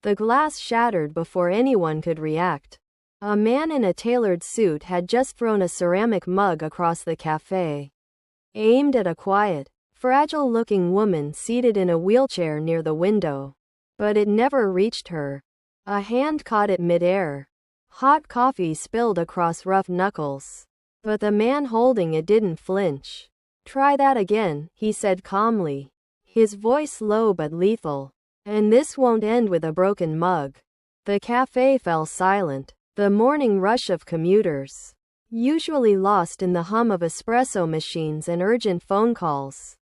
The glass shattered before anyone could react. A man in a tailored suit had just thrown a ceramic mug across the cafe, aimed at a quiet, fragile-looking woman seated in a wheelchair near the window. But it never reached her. A hand caught it mid-air. Hot coffee spilled across rough knuckles. But the man holding it didn't flinch. "Try that again," he said calmly, his voice low but lethal. "And this won't end with a broken mug." The cafe fell silent. The morning rush of commuters, usually lost in the hum of espresso machines and urgent phone calls,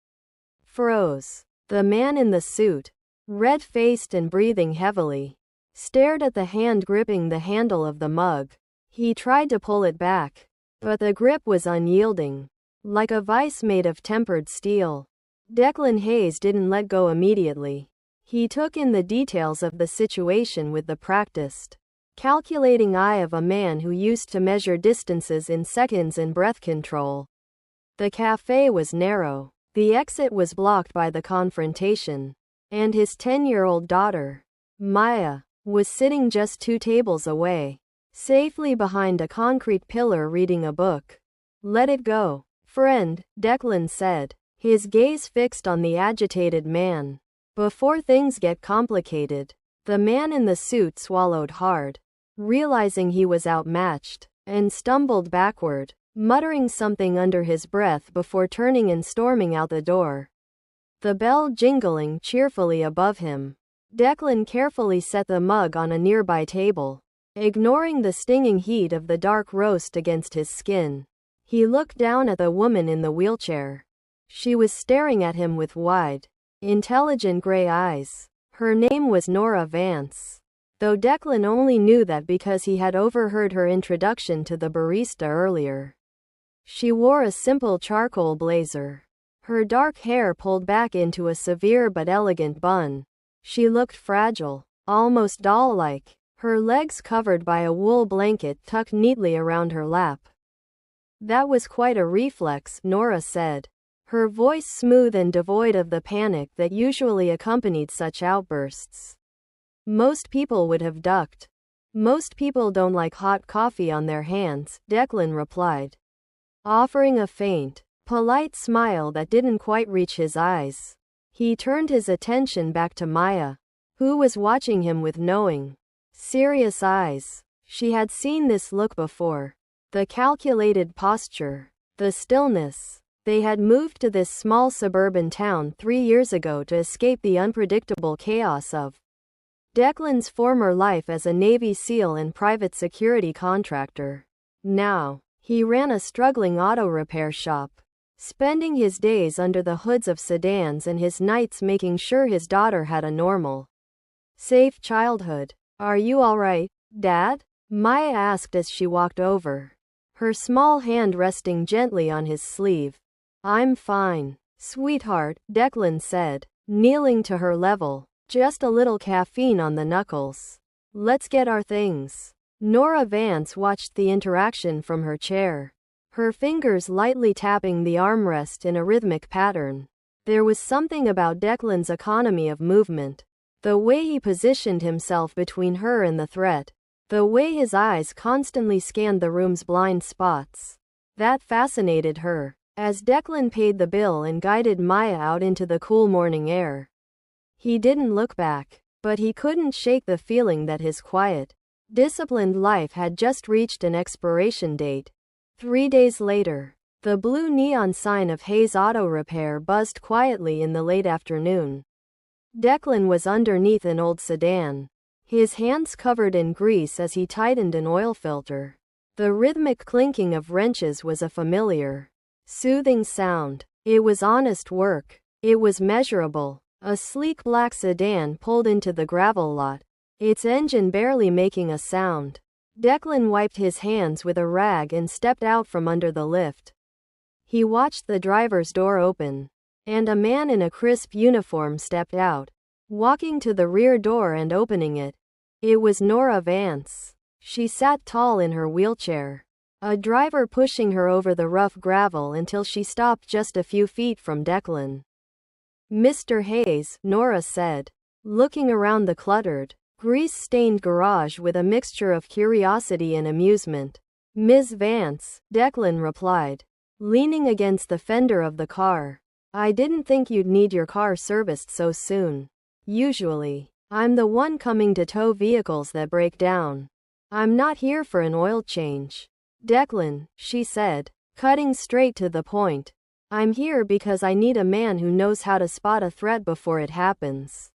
froze. The man in the suit, red-faced and breathing heavily, stared at the hand gripping the handle of the mug. He tried to pull it back, but the grip was unyielding, like a vice made of tempered steel. Declan Hayes didn't let go immediately. He took in the details of the situation with the practiced, calculating eye of a man who used to measure distances in seconds and breath control. The cafe was narrow. The exit was blocked by the confrontation, and his 10-year-old daughter, Maya, was sitting just 2 tables away, safely behind a concrete pillar reading a book. "Let it go, friend," Declan said, his gaze fixed on the agitated man. "Before things get complicated." The man in the suit swallowed hard, realizing he was outmatched, and stumbled backward, muttering something under his breath before turning and storming out the door, the bell jingling cheerfully above him. Declan carefully set the mug on a nearby table, ignoring the stinging heat of the dark roast against his skin. He looked down at the woman in the wheelchair. She was staring at him with wide, intelligent gray eyes. Her name was Nora Vance, though Declan only knew that because he had overheard her introduction to the barista earlier. She wore a simple charcoal blazer, her dark hair pulled back into a severe but elegant bun. She looked fragile, almost doll-like, her legs covered by a wool blanket tucked neatly around her lap. "That was quite a reflex," Nora said, her voice smooth and devoid of the panic that usually accompanied such outbursts. "Most people would have ducked." "Most people don't like hot coffee on their hands," Declan replied, offering a faint, polite smile that didn't quite reach his eyes. He turned his attention back to Maya, who was watching him with knowing, serious eyes. She had seen this look before. The calculated posture, the stillness. They had moved to this small suburban town 3 years ago to escape the unpredictable chaos of Declan's former life as a Navy SEAL and private security contractor. Now, he ran a struggling auto repair shop, spending his days under the hoods of sedans and his nights making sure his daughter had a normal, safe childhood. "Are you all right, Dad?" Maya asked as she walked over, her small hand resting gently on his sleeve. "I'm fine, sweetheart," Declan said, kneeling to her level. "Just a little caffeine on the knuckles. Let's get our things." Nora Vance watched the interaction from her chair, her fingers lightly tapping the armrest in a rhythmic pattern. There was something about Declan's economy of movement, the way he positioned himself between her and the threat, the way his eyes constantly scanned the room's blind spots, that fascinated her. As Declan paid the bill and guided Maya out into the cool morning air, he didn't look back, but he couldn't shake the feeling that his quiet, disciplined life had just reached an expiration date. 3 days later, the blue neon sign of Hayes Auto Repair buzzed quietly in the late afternoon. Declan was underneath an old sedan, his hands covered in grease as he tightened an oil filter. The rhythmic clinking of wrenches was a familiar, soothing sound. It was honest work. It was measurable. A sleek black sedan pulled into the gravel lot, its engine barely making a sound. Declan wiped his hands with a rag and stepped out from under the lift. He watched the driver's door open, and a man in a crisp uniform stepped out, walking to the rear door and opening it. It was Nora Vance. She sat tall in her wheelchair, a driver pushing her over the rough gravel until she stopped just a few feet from Declan. "Mr. Hayes," Nora said, looking around the cluttered, grease-stained garage with a mixture of curiosity and amusement. Ms. Vance, Declan replied, leaning against the fender of the car. I didn't think you'd need your car serviced so soon. Usually, I'm the one coming to tow vehicles that break down. I'm not here for an oil change. Declan, she said, cutting straight to the point. I'm here because I need a man who knows how to spot a threat before it happens.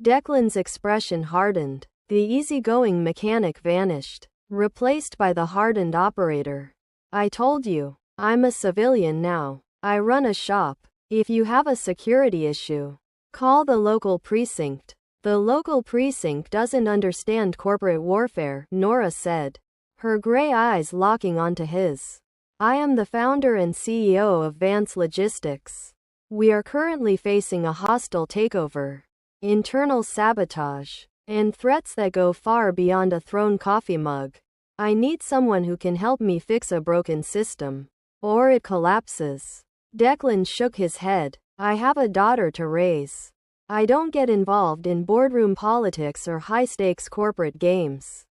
Declan's expression hardened. The easygoing mechanic vanished, replaced by the hardened operator. I told you, I'm a civilian now. I run a shop. If you have a security issue, call the local precinct. The local precinct doesn't understand corporate warfare, Nora said, her gray eyes locking onto his. I am the founder and CEO of Vance Logistics. We are currently facing a hostile takeover, internal sabotage, and threats that go far beyond a thrown coffee mug. I need someone who can help me fix a broken system, or it collapses. Declan shook his head. I have a daughter to raise. I don't get involved in boardroom politics or high-stakes corporate games.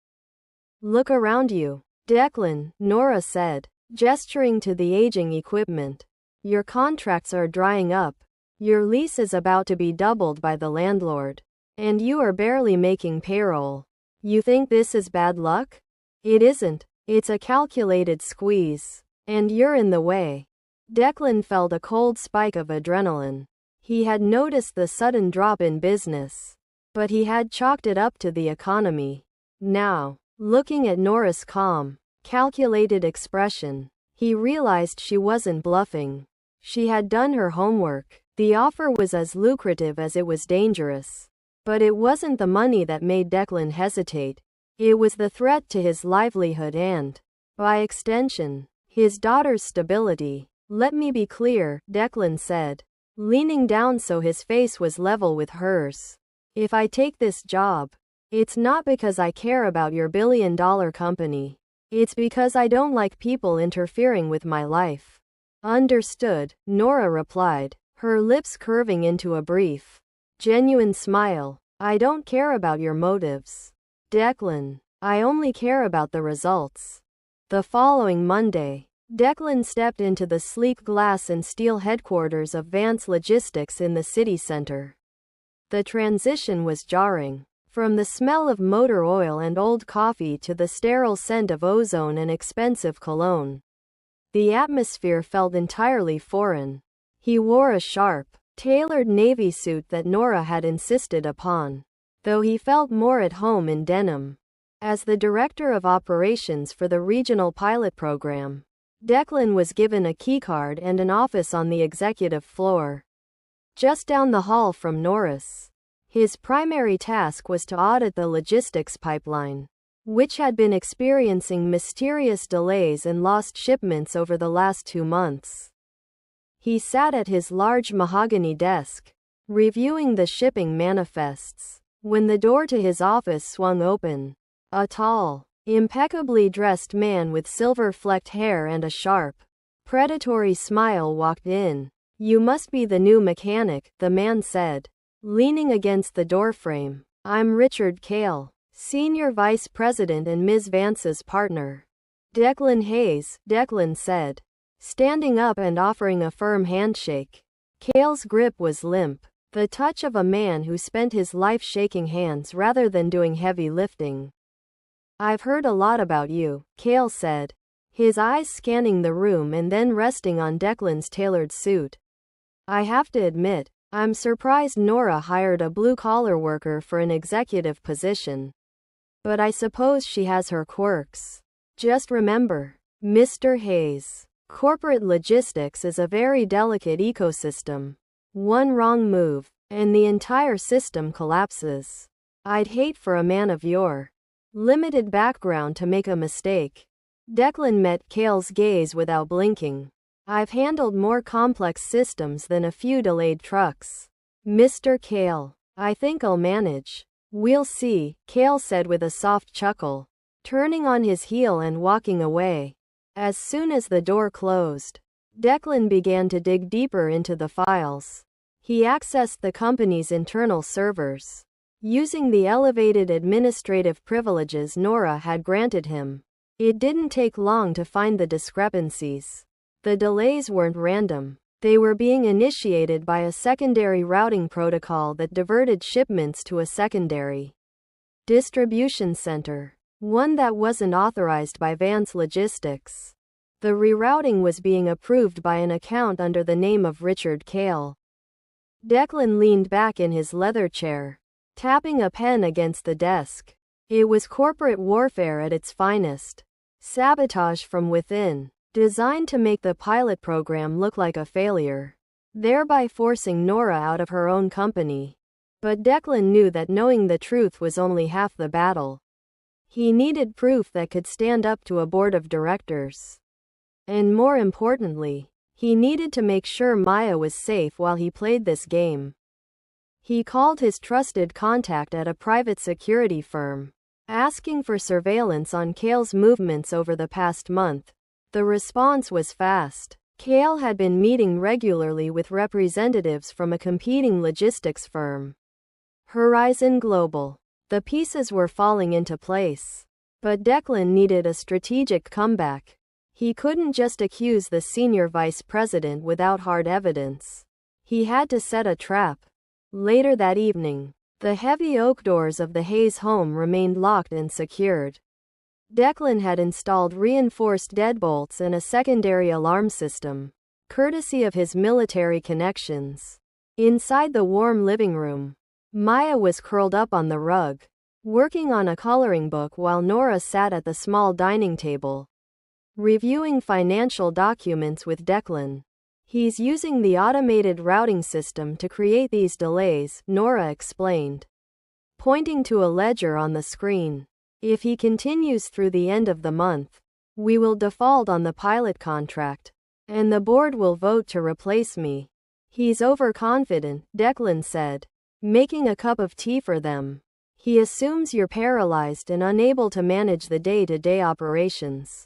Look around you, Declan, Nora said, gesturing to the aging equipment. Your contracts are drying up. Your lease is about to be doubled by the landlord. And you are barely making payroll. You think this is bad luck? It isn't. It's a calculated squeeze. And you're in the way. Declan felt a cold spike of adrenaline. He had noticed the sudden drop in business, but he had chalked it up to the economy. Now, looking at Nora's calm, calculated expression, he realized she wasn't bluffing. She had done her homework. The offer was as lucrative as it was dangerous. But it wasn't the money that made Declan hesitate. It was the threat to his livelihood and, by extension, his daughter's stability. Let me be clear, Declan said, leaning down so his face was level with hers. If I take this job, it's not because I care about your billion-dollar company. It's because I don't like people interfering with my life. Understood, Nora replied, her lips curving into a brief, genuine smile. I don't care about your motives, Declan. I only care about the results. The following Monday, Declan stepped into the sleek glass and steel headquarters of Vance Logistics in the city center. The transition was jarring. From the smell of motor oil and old coffee to the sterile scent of ozone and expensive cologne, the atmosphere felt entirely foreign. He wore a sharp, tailored navy suit that Nora had insisted upon, though he felt more at home in denim. As the director of operations for the regional pilot program, Declan was given a keycard and an office on the executive floor, just down the hall from Nora's. His primary task was to audit the logistics pipeline, which had been experiencing mysterious delays and lost shipments over the last 2 months. He sat at his large mahogany desk, reviewing the shipping manifests, when the door to his office swung open. A tall, impeccably dressed man with silver-flecked hair and a sharp, predatory smile walked in. You must be the new mechanic, the man said, leaning against the doorframe. I'm Richard Cale, Senior Vice President and Ms. Vance's partner. Declan Hayes, Declan said, standing up and offering a firm handshake. Cale's grip was limp, the touch of a man who spent his life shaking hands rather than doing heavy lifting. I've heard a lot about you, Cale said, his eyes scanning the room and then resting on Declan's tailored suit. I have to admit, I'm surprised Nora hired a blue-collar worker for an executive position. But I suppose she has her quirks. Just remember, Mr. Hayes, corporate logistics is a very delicate ecosystem. One wrong move, and the entire system collapses. I'd hate for a man of your limited background to make a mistake. Declan met Cale's gaze without blinking. I've handled more complex systems than a few delayed trucks, Mr. Cale. I think I'll manage. We'll see, Cale said with a soft chuckle, turning on his heel and walking away. As soon as the door closed, Declan began to dig deeper into the files. He accessed the company's internal servers, using the elevated administrative privileges Nora had granted him. It didn't take long to find the discrepancies. The delays weren't random. They were being initiated by a secondary routing protocol that diverted shipments to a secondary distribution center, one that wasn't authorized by Vance Logistics. The rerouting was being approved by an account under the name of Richard Cale. Declan leaned back in his leather chair, tapping a pen against the desk. It was corporate warfare at its finest. Sabotage from within, designed to make the pilot program look like a failure, thereby forcing Nora out of her own company. But Declan knew that knowing the truth was only half the battle. He needed proof that could stand up to a board of directors. And more importantly, he needed to make sure Maya was safe while he played this game. He called his trusted contact at a private security firm, asking for surveillance on Cale's movements over the past month. The response was fast. Cale had been meeting regularly with representatives from a competing logistics firm, Horizon Global. The pieces were falling into place. But Declan needed a strategic comeback. He couldn't just accuse the senior vice president without hard evidence. He had to set a trap. Later that evening, the heavy oak doors of the Hayes home remained locked and secured. Declan had installed reinforced deadbolts and a secondary alarm system, courtesy of his military connections. Inside the warm living room, Maya was curled up on the rug, working on a coloring book while Nora sat at the small dining table, reviewing financial documents with Declan. He's using the automated routing system to create these delays, Nora explained, pointing to a ledger on the screen. If he continues through the end of the month, we will default on the pilot contract, and the board will vote to replace me. He's overconfident, Declan said, making a cup of tea for them. He assumes you're paralyzed and unable to manage the day-to-day operations.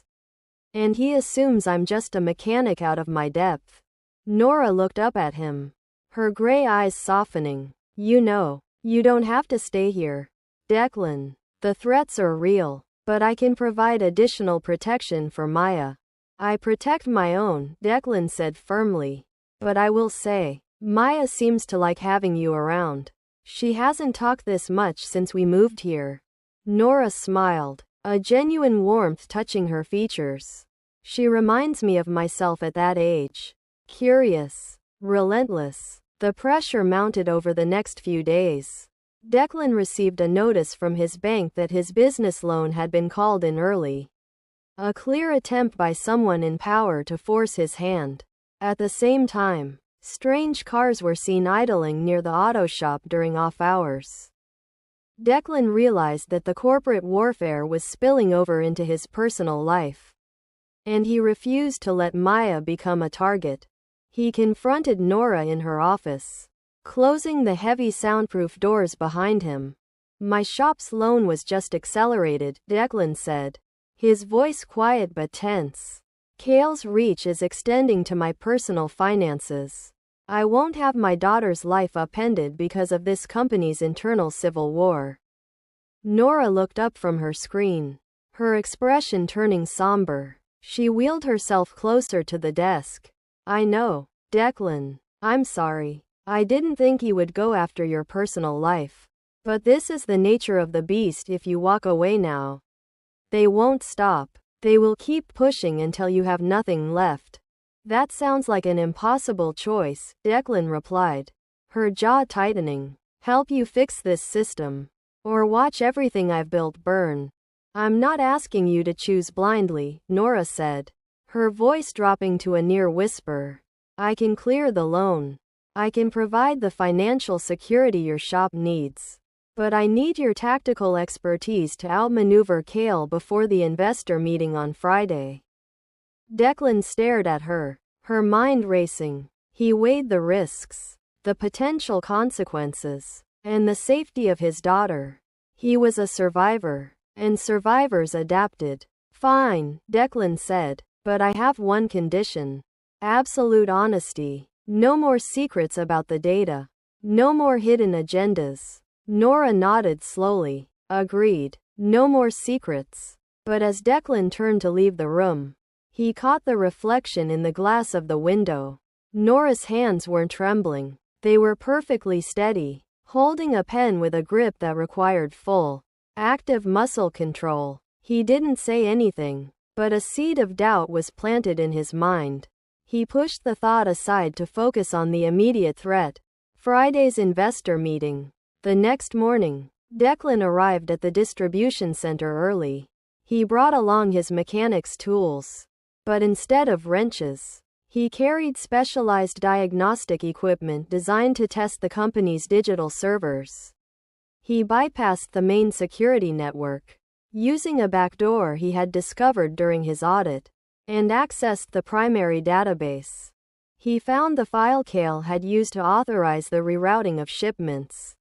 And he assumes I'm just a mechanic out of my depth. Nora looked up at him, her gray eyes softening. You know, you don't have to stay here, Declan. The threats are real, but I can provide additional protection for Maya. I protect my own, Declan said firmly. But I will say, Maya seems to like having you around. She hasn't talked this much since we moved here. Nora smiled, a genuine warmth touching her features. She reminds me of myself at that age. Curious, relentless. The pressure mounted over the next few days. Declan received a notice from his bank that his business loan had been called in early. A clear attempt by someone in power to force his hand. At the same time, strange cars were seen idling near the auto shop during off hours. Declan realized that the corporate warfare was spilling over into his personal life. And he refused to let Maya become a target. He confronted Nora in her office, closing the heavy soundproof doors behind him. My shop's loan was just accelerated, Declan said, his voice quiet but tense. Cale's reach is extending to my personal finances. I won't have my daughter's life upended because of this company's internal civil war. Nora looked up from her screen, her expression turning somber. She wheeled herself closer to the desk. I know, Declan. I'm sorry. I didn't think he would go after your personal life. But this is the nature of the beast if you walk away now. They won't stop. They will keep pushing until you have nothing left. That sounds like an impossible choice, Declan replied, her jaw tightening. Help you fix this system, or watch everything I've built burn. I'm not asking you to choose blindly, Nora said, her voice dropping to a near whisper. I can clear the loan. I can provide the financial security your shop needs. But I need your tactical expertise to outmaneuver Cale before the investor meeting on Friday. Declan stared at her, her mind racing. He weighed the risks, the potential consequences, and the safety of his daughter. He was a survivor, and survivors adapted. Fine, Declan said, but I have one condition. Absolute honesty. No more secrets about the data. No more hidden agendas. Nora nodded slowly. Agreed. No more secrets. But as Declan turned to leave the room, he caught the reflection in the glass of the window. Nora's hands weren't trembling. They were perfectly steady, holding a pen with a grip that required full, active muscle control. He didn't say anything, but a seed of doubt was planted in his mind. He pushed the thought aside to focus on the immediate threat: Friday's investor meeting. The next morning, Declan arrived at the distribution center early. He brought along his mechanic's tools. But instead of wrenches, he carried specialized diagnostic equipment designed to test the company's digital servers. He bypassed the main security network, using a backdoor he had discovered during his audit, and accessed the primary database. He found the file Cale had used to authorize the rerouting of shipments.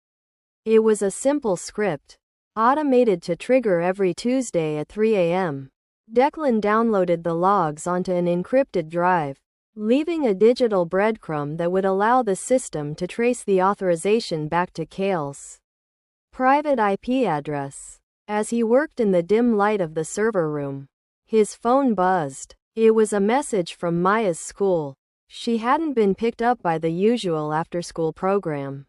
It was a simple script, automated to trigger every Tuesday at 3 a.m. Declan downloaded the logs onto an encrypted drive, leaving a digital breadcrumb that would allow the system to trace the authorization back to Cale's private IP address. As he worked in the dim light of the server room, his phone buzzed. It was a message from Maya's school. She hadn't been picked up by the usual after-school program.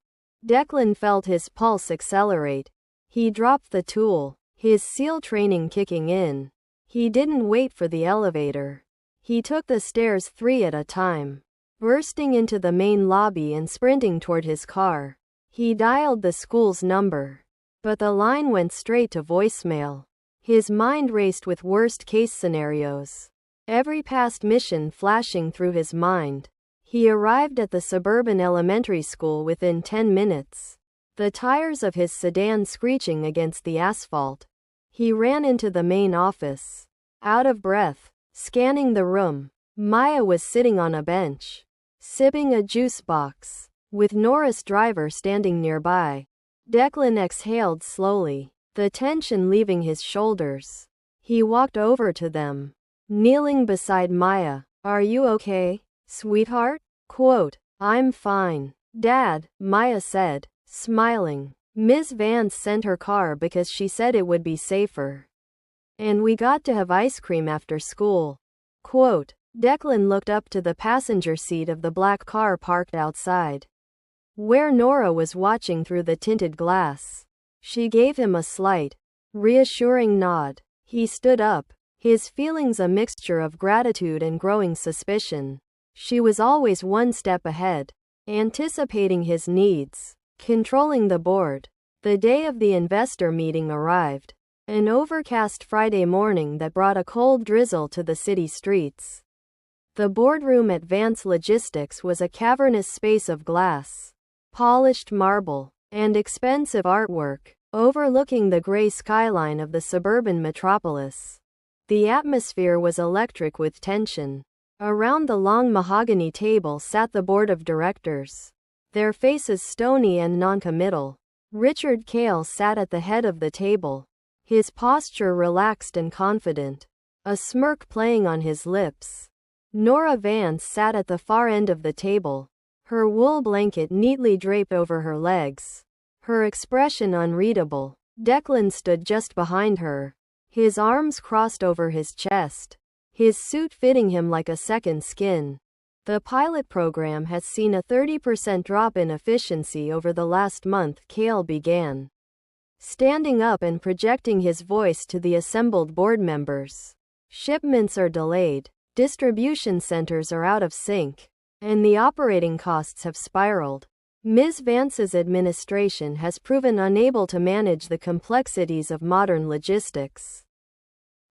Declan felt his pulse accelerate. He dropped the tool, his SEAL training kicking in. He didn't wait for the elevator. He took the stairs 3 at a time, bursting into the main lobby and sprinting toward his car. He dialed the school's number, but the line went straight to voicemail. His mind raced with worst-case scenarios, every past mission flashing through his mind. He arrived at the suburban elementary school within 10 minutes, the tires of his sedan screeching against the asphalt. He ran into the main office, out of breath, scanning the room. Maya was sitting on a bench, sipping a juice box, with Nora's driver standing nearby. Declan exhaled slowly, the tension leaving his shoulders. He walked over to them, kneeling beside Maya. "Are you okay, sweetheart?" Quote, "I'm fine, Dad," Maya said, smiling. "Ms. Vance sent her car because she said it would be safer. And we got to have ice cream after school." Quote, Declan looked up to the passenger seat of the black car parked outside, where Nora was watching through the tinted glass. She gave him a slight, reassuring nod. He stood up, his feelings a mixture of gratitude and growing suspicion. She was always one step ahead, anticipating his needs, controlling the board. The day of the investor meeting arrived, an overcast Friday morning that brought a cold drizzle to the city streets. The boardroom at Vance Logistics was a cavernous space of glass, polished marble, and expensive artwork, overlooking the gray skyline of the suburban metropolis. The atmosphere was electric with tension. Around the long mahogany table sat the board of directors, their faces stony and noncommittal. Richard Cale sat at the head of the table, his posture relaxed and confident, a smirk playing on his lips. Nora Vance sat at the far end of the table, her wool blanket neatly draped over her legs, her expression unreadable. Declan stood just behind her, his arms crossed over his chest, his suit fitting him like a second skin. The pilot program has seen a 30% drop in efficiency over the last month, Cale began, standing up and projecting his voice to the assembled board members. Shipments are delayed, distribution centers are out of sync, and the operating costs have spiraled. Ms. Vance's administration has proven unable to manage the complexities of modern logistics.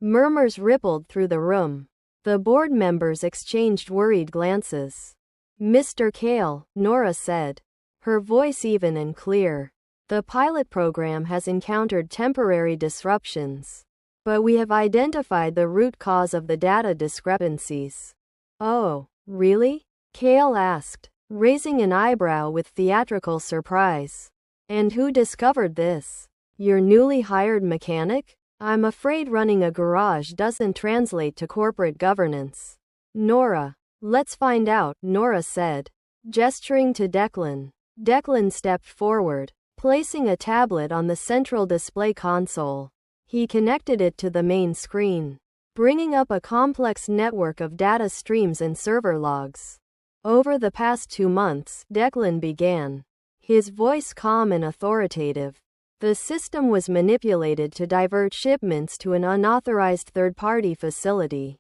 Murmurs rippled through the room. The board members exchanged worried glances. "Mr. Cale," Nora said, her voice even and clear, "the pilot program has encountered temporary disruptions, but we have identified the root cause of the data discrepancies." "Oh, really?" Cale asked, raising an eyebrow with theatrical surprise. "And who discovered this? Your newly hired mechanic? I'm afraid running a garage doesn't translate to corporate governance." "Nora, let's find out," Nora said, gesturing to Declan. Declan stepped forward, Placing a tablet on the central display console, he connected it to the main screen, bringing up a complex network of data streams and server logs. Over the past 2 months, Declan began, his voice calm and authoritative. The system was manipulated to divert shipments to an unauthorized third-party facility.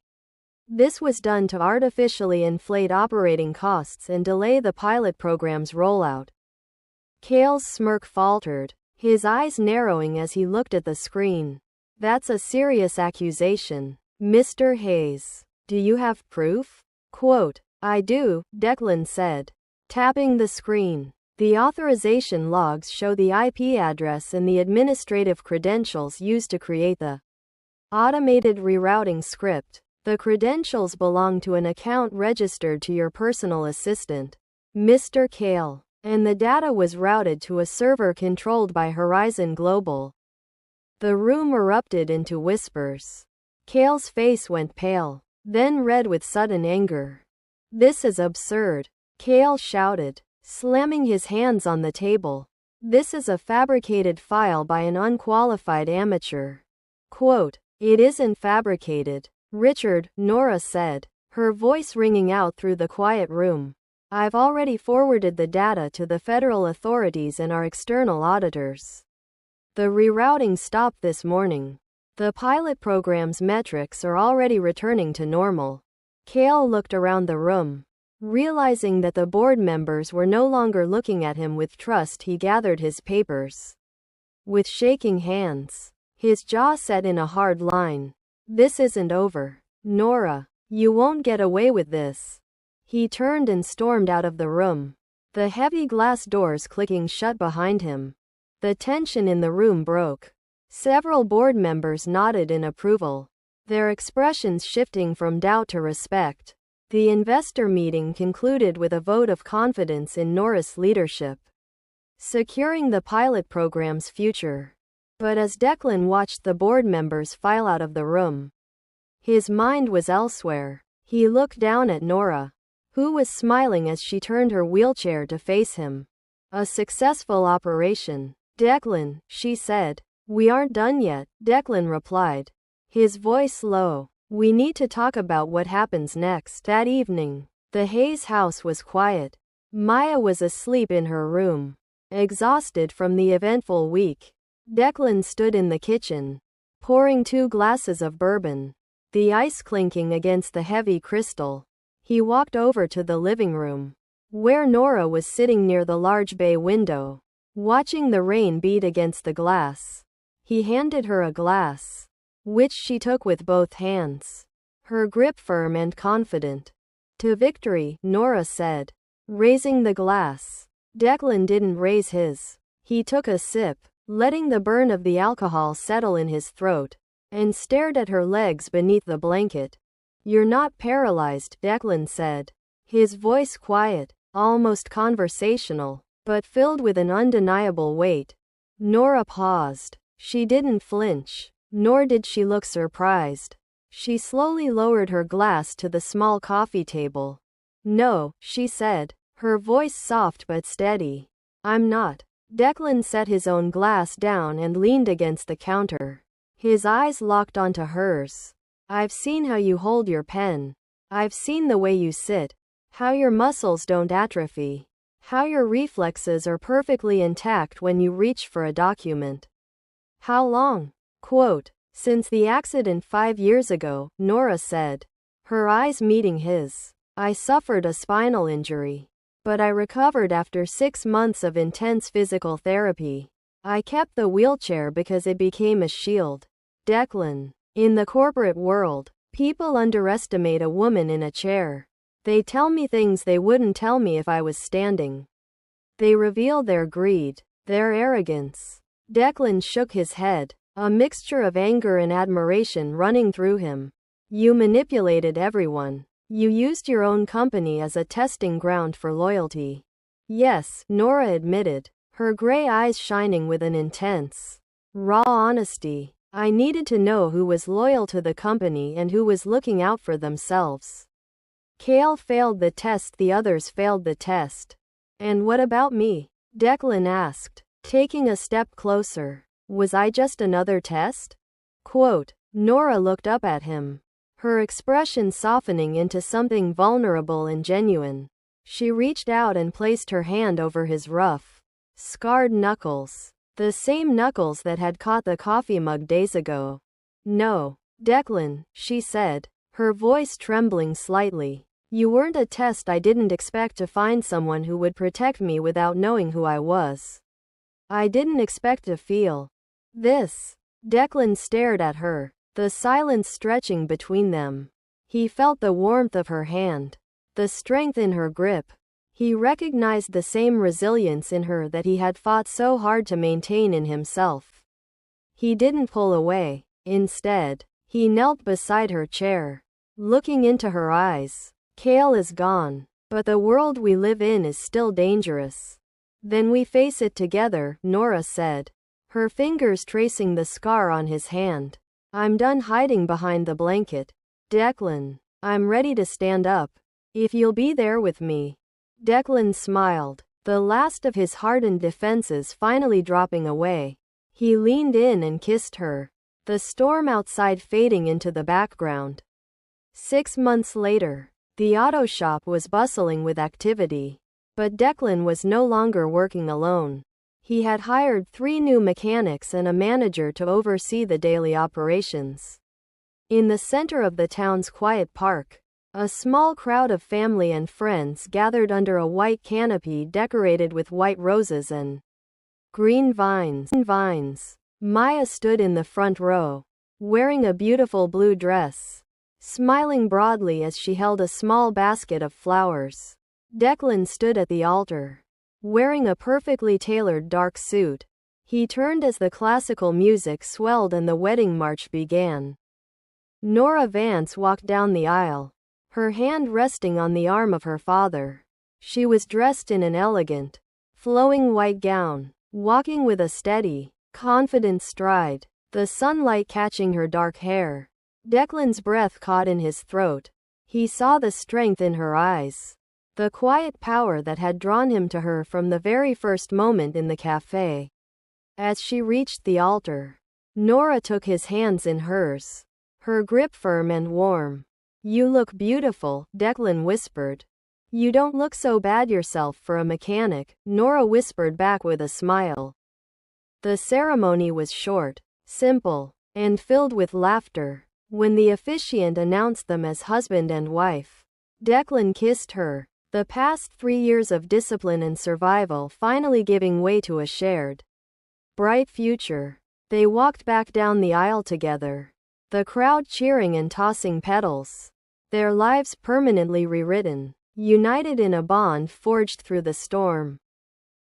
This was done to artificially inflate operating costs and delay the pilot program's rollout. Cale's smirk faltered, his eyes narrowing as he looked at the screen. That's a serious accusation, Mr. Hayes. Do you have proof? Quote, I do, Declan said, tapping the screen. The authorization logs show the IP address and the administrative credentials used to create the automated rerouting script. The credentials belong to an account registered to your personal assistant, Mr. Cale, and the data was routed to a server controlled by Horizon Global. The room erupted into whispers. Cale's face went pale, then red with sudden anger. This is absurd, Cale shouted, slamming his hands on the table. This is a fabricated file by an unqualified amateur. Quote, it isn't fabricated, Richard, Nora said, her voice ringing out through the quiet room. I've already forwarded the data to the federal authorities and our external auditors. The rerouting stopped this morning. The pilot program's metrics are already returning to normal. Cale looked around the room. Realizing that the board members were no longer looking at him with trust, he gathered his papers. With shaking hands, his jaw set in a hard line. This isn't over. Nora, you won't get away with this. He turned and stormed out of the room, the heavy glass doors clicking shut behind him. The tension in the room broke. Several board members nodded in approval, their expressions shifting from doubt to respect. The investor meeting concluded with a vote of confidence in Nora's leadership, securing the pilot program's future. But as Declan watched the board members file out of the room, his mind was elsewhere. He looked down at Nora, who was smiling as she turned her wheelchair to face him. A successful operation, Declan, she said. We aren't done yet, Declan replied, his voice low. We need to talk about what happens next. That evening, the Hayes house was quiet. Maya was asleep in her room, exhausted from the eventful week. Declan stood in the kitchen, pouring 2 glasses of bourbon, the ice clinking against the heavy crystal. He walked over to the living room, where Nora was sitting near the large bay window, watching the rain beat against the glass. He handed her a glass, which she took with both hands, her grip firm and confident. To victory, Nora said, raising the glass. Declan didn't raise his. He took a sip, letting the burn of the alcohol settle in his throat, and stared at her legs beneath the blanket. You're not paralyzed, Declan said, his voice quiet, almost conversational, but filled with an undeniable weight. Nora paused. She didn't flinch, nor did she look surprised. She slowly lowered her glass to the small coffee table. No, she said, her voice soft but steady. I'm not. Declan set his own glass down and leaned against the counter. His eyes locked onto hers. I've seen how you hold your pen. I've seen the way you sit. How your muscles don't atrophy. How your reflexes are perfectly intact when you reach for a document. How long? Quote, since the accident 5 years ago, Nora said, her eyes meeting his. I suffered a spinal injury, but I recovered after 6 months of intense physical therapy. I kept the wheelchair because it became a shield. Declan, in the corporate world, people underestimate a woman in a chair. They tell me things they wouldn't tell me if I was standing. They reveal their greed, their arrogance. Declan shook his head, a mixture of anger and admiration running through him. You manipulated everyone. You used your own company as a testing ground for loyalty. Yes, Nora admitted, her gray eyes shining with an intense, raw honesty. I needed to know who was loyal to the company and who was looking out for themselves. Cale failed the test, the others failed the test. And what about me? Declan asked. taking a step closer. Was I just another test? Quote. Nora looked up at him, her expression softening into something vulnerable and genuine. She reached out and placed her hand over his rough, scarred knuckles, the same knuckles that had caught the coffee mug days ago. No, Declan, she said, her voice trembling slightly. You weren't a test. I didn't expect to find someone who would protect me without knowing who I was. I didn't expect to feel this. Declan stared at her, the silence stretching between them. He felt the warmth of her hand, the strength in her grip. He recognized the same resilience in her that he had fought so hard to maintain in himself. He didn't pull away. Instead, he knelt beside her chair, looking into her eyes. Kale is gone, but the world we live in is still dangerous. Then we face it together, Nora said, her fingers tracing the scar on his hand. I'm done hiding behind the blanket. Declan, I'm ready to stand up. If you'll be there with me. Declan smiled, the last of his hardened defenses finally dropping away. He leaned in and kissed her, the storm outside fading into the background. 6 months later, the auto shop was bustling with activity. But Declan was no longer working alone. He had hired 3 new mechanics and a manager to oversee the daily operations. In the center of the town's quiet park, a small crowd of family and friends gathered under a white canopy decorated with white roses and green vines. Maya stood in the front row, wearing a beautiful blue dress, smiling broadly as she held a small basket of flowers. Declan stood at the altar, wearing a perfectly tailored dark suit. He turned as the classical music swelled and the wedding march began. Nora Vance walked down the aisle, her hand resting on the arm of her father. She was dressed in an elegant, flowing white gown, walking with a steady, confident stride, the sunlight catching her dark hair. Declan's breath caught in his throat. He saw the strength in her eyes, the quiet power that had drawn him to her from the very first moment in the cafe. As she reached the altar, Nora took his hands in hers, her grip firm and warm. You look beautiful, Declan whispered. You don't look so bad yourself for a mechanic, Nora whispered back with a smile. The ceremony was short, simple, and filled with laughter. When the officiant announced them as husband and wife, Declan kissed her, the past 3 years of discipline and survival finally giving way to a shared, bright future. They walked back down the aisle together, the crowd cheering and tossing petals, their lives permanently rewritten, united in a bond forged through the storm.